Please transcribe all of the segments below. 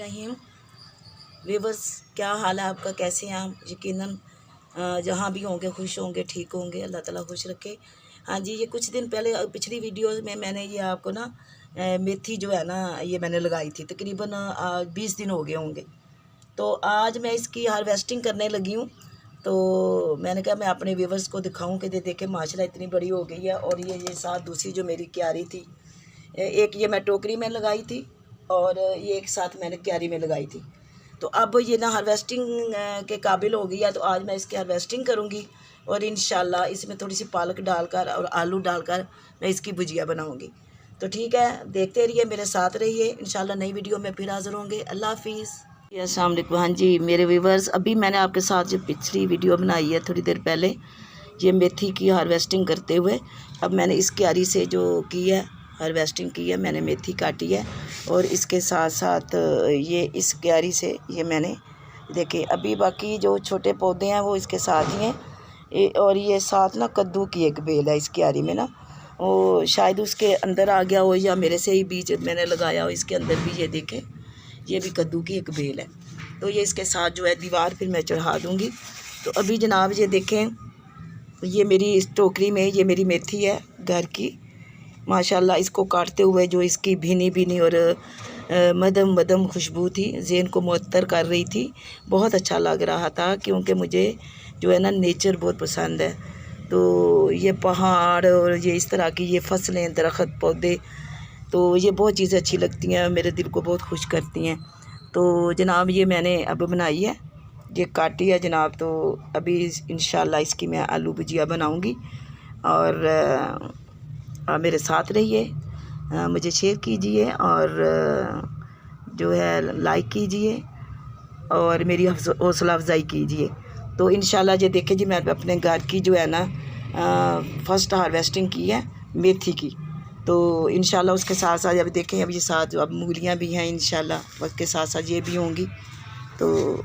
रहीम। Viewers, क्या हाल है आपका, कैसे हैं आप? यकीनन जहाँ भी होंगे खुश होंगे, ठीक होंगे, अल्लाह ताला खुश रखे। हाँ जी, ये कुछ दिन पहले पिछली वीडियो में मैंने ये आपको ना मेथी जो है ना ये मैंने लगाई थी, तकरीबन 20 दिन हो गए होंगे। तो आज मैं इसकी हार्वेस्टिंग करने लगी हूँ। तो मैंने कहा मैं अपने व्यूअर्स को दिखाऊं कि देखें माशाल्लाह इतनी बड़ी हो गई है। और ये साथ दूसरी जो मेरी क्यारी थी, एक ये मैं टोकरी में लगाई थी और ये एक साथ मैंने क्यारी में लगाई थी। तो अब ये ना हार्वेस्टिंग के काबिल हो गई है। तो आज मैं इसकी हार्वेस्टिंग करूँगी और इंशाल्लाह इसमें थोड़ी सी पालक डालकर और आलू डालकर मैं इसकी भुजिया बनाऊँगी। तो ठीक है, देखते रहिए, मेरे साथ रहिए। इंशाल्लाह नई वीडियो में फिर हाज़िर होंगे। अल्लाह हाफिज़। अस्सलाम वालेकुम। हाँ जी मेरे व्यूअर्स, अभी मैंने आपके साथ जो पिछली वीडियो बनाई है थोड़ी देर पहले, ये मेथी की हार्वेस्टिंग करते हुए, अब मैंने इस क्यारी से जो की है हार्वेस्टिंग की है, मैंने मेथी काटी है और इसके साथ साथ ये इस क्यारी से ये मैंने देखिए अभी बाकी जो छोटे पौधे हैं वो इसके साथ ही हैं। और ये साथ ना कद्दू की एक बेल है इस क्यारी में ना, वो शायद उसके अंदर आ गया हो या मेरे से ही बीज मैंने लगाया हो। इसके अंदर भी ये देखें, ये भी कद्दू की एक बेल है। तो ये इसके साथ जो है दीवार फिर मैं चढ़ा दूँगी। तो अभी जनाब ये देखें, ये मेरी इस टोकरी में ये मेरी मेथी है घर की। माशाल्लाह इसको काटते हुए जो इसकी भीनी भीनी और मदम मदम खुशबू थी, ज़हन को मुअत्तर कर रही थी। बहुत अच्छा लग रहा था क्योंकि मुझे जो है ना नेचर बहुत पसंद है। तो ये पहाड़ और ये इस तरह की ये फसलें, दरख्त, पौधे, तो ये बहुत चीज़ें अच्छी लगती हैं, मेरे दिल को बहुत खुश करती हैं। तो जनाब ये मैंने अब बनाई है, ये काटी है जनाब। तो अभी इंशाल्लाह इसकी मैं आलू भुजिया बनाऊंगी। और मेरे साथ रहिए, मुझे शेयर कीजिए और जो है लाइक कीजिए और मेरी हौसला अफजाई कीजिए। तो इंशाल्लाह ये देखें जी, मैं अपने घर की जो है ना फर्स्ट हार्वेस्टिंग की है मेथी की। तो इंशाल्लाह उसके साथ साथ अब देखें, अब ये साथ अब मूलियाँ भी हैं, इंशाल्लाह उसके साथ साथ ये भी होंगी। तो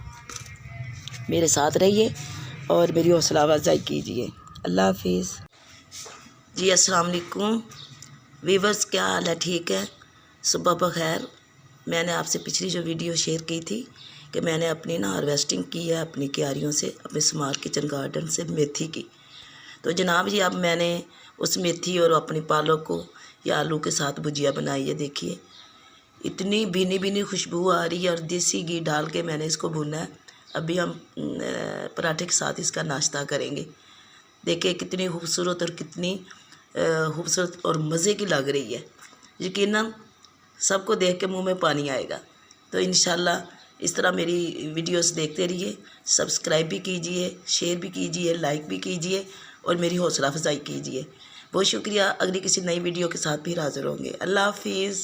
मेरे साथ रहिए और मेरी हौसला अफजाई कीजिए। अल्लाह हाफिज़ जी। अस्सलाम वालेकुम व्यूअर्स, क्या हाल है? ठीक है, सुबह बखैर। मैंने आपसे पिछली जो वीडियो शेयर की थी कि मैंने अपनी ना हार्वेस्टिंग की है अपनी क्यारियों से, अपने स्मार्ट किचन गार्डन से मेथी की। तो जनाब जी अब मैंने उस मेथी और अपनी पालक को या आलू के साथ भुजिया बनाई है। देखिए इतनी भीनी भीनी खुशबू आ रही है और देसी घी डाल के मैंने इसको भुना है। अभी हम पराठे के साथ इसका नाश्ता करेंगे। देखिए कितनी खूबसूरत और कितनी खूबसूरत और मज़े की लग रही है। यकीनन सबको देख के मुंह में पानी आएगा। तो इंशाल्लाह इस तरह मेरी वीडियोस देखते रहिए, सब्सक्राइब भी कीजिए, शेयर भी कीजिए, लाइक भी कीजिए और मेरी हौसला अफजाई कीजिए। बहुत शुक्रिया। अगली किसी नई वीडियो के साथ फिर हाज़िर होंगे। अल्लाह हाफिज़।